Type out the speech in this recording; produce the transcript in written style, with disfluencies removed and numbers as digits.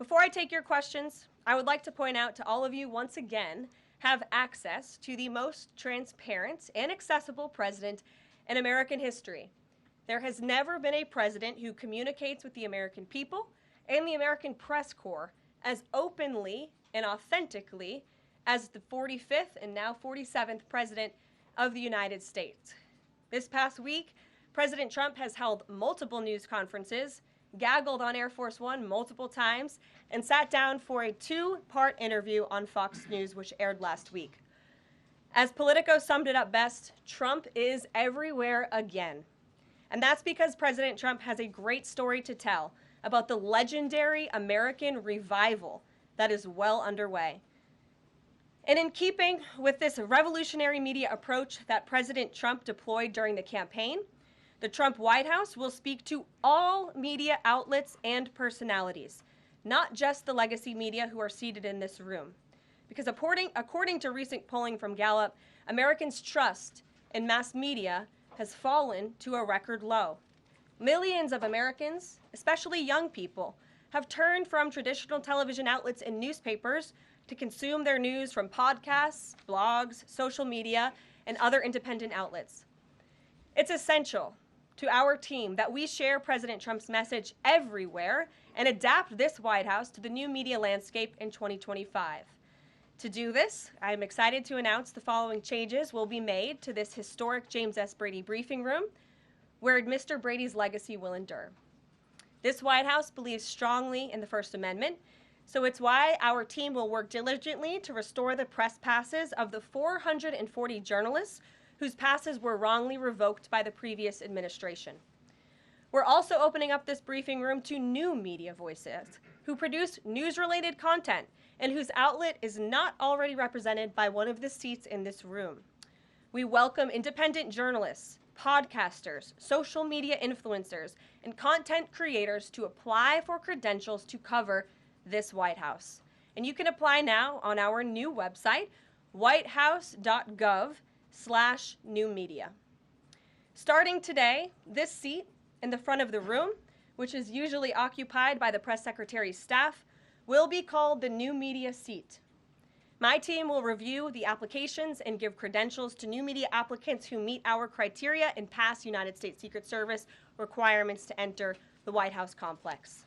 Before I take your questions, I would like to point out to all of you once again have access to the most transparent and accessible president in American history. There has never been a president who communicates with the American people and the American press corps as openly and authentically as the 45th and now 47th President of the United States. This past week, President Trump has held multiple news conferences, gaggled on Air Force One multiple times, and sat down for a two-part interview on Fox News, which aired last week. As Politico summed it up best, Trump is everywhere again. And that's because President Trump has a great story to tell about the legendary American revival that is well underway. And in keeping with this revolutionary media approach that President Trump deployed during the campaign, the Trump White House will speak to all media outlets and personalities, not just the legacy media who are seated in this room. Because according to recent polling from Gallup, Americans' trust in mass media has fallen to a record low. Millions of Americans, especially young people, have turned from traditional television outlets and newspapers to consume their news from podcasts, blogs, social media, and other independent outlets. It's essential to our team that we share President Trump's message everywhere and adapt this White House to the new media landscape in 2025. To do this, I'm excited to announce the following changes will be made to this historic James S. Brady briefing room, where Mr. Brady's legacy will endure. This White House believes strongly in the First Amendment, so it's why our team will work diligently to restore the press passes of the 440 journalists whose passes were wrongly revoked by the previous administration. We're also opening up this briefing room to new media voices who produce news-related content and whose outlet is not already represented by one of the seats in this room. We welcome independent journalists, podcasters, social media influencers, and content creators to apply for credentials to cover this White House. And you can apply now on our new website, whitehouse.gov/newmedia. Starting today, this seat in the front of the room, which is usually occupied by the press secretary's staff, will be called the new media seat. My team will review the applications and give credentials to new media applicants who meet our criteria and pass United States Secret Service requirements to enter the White House complex.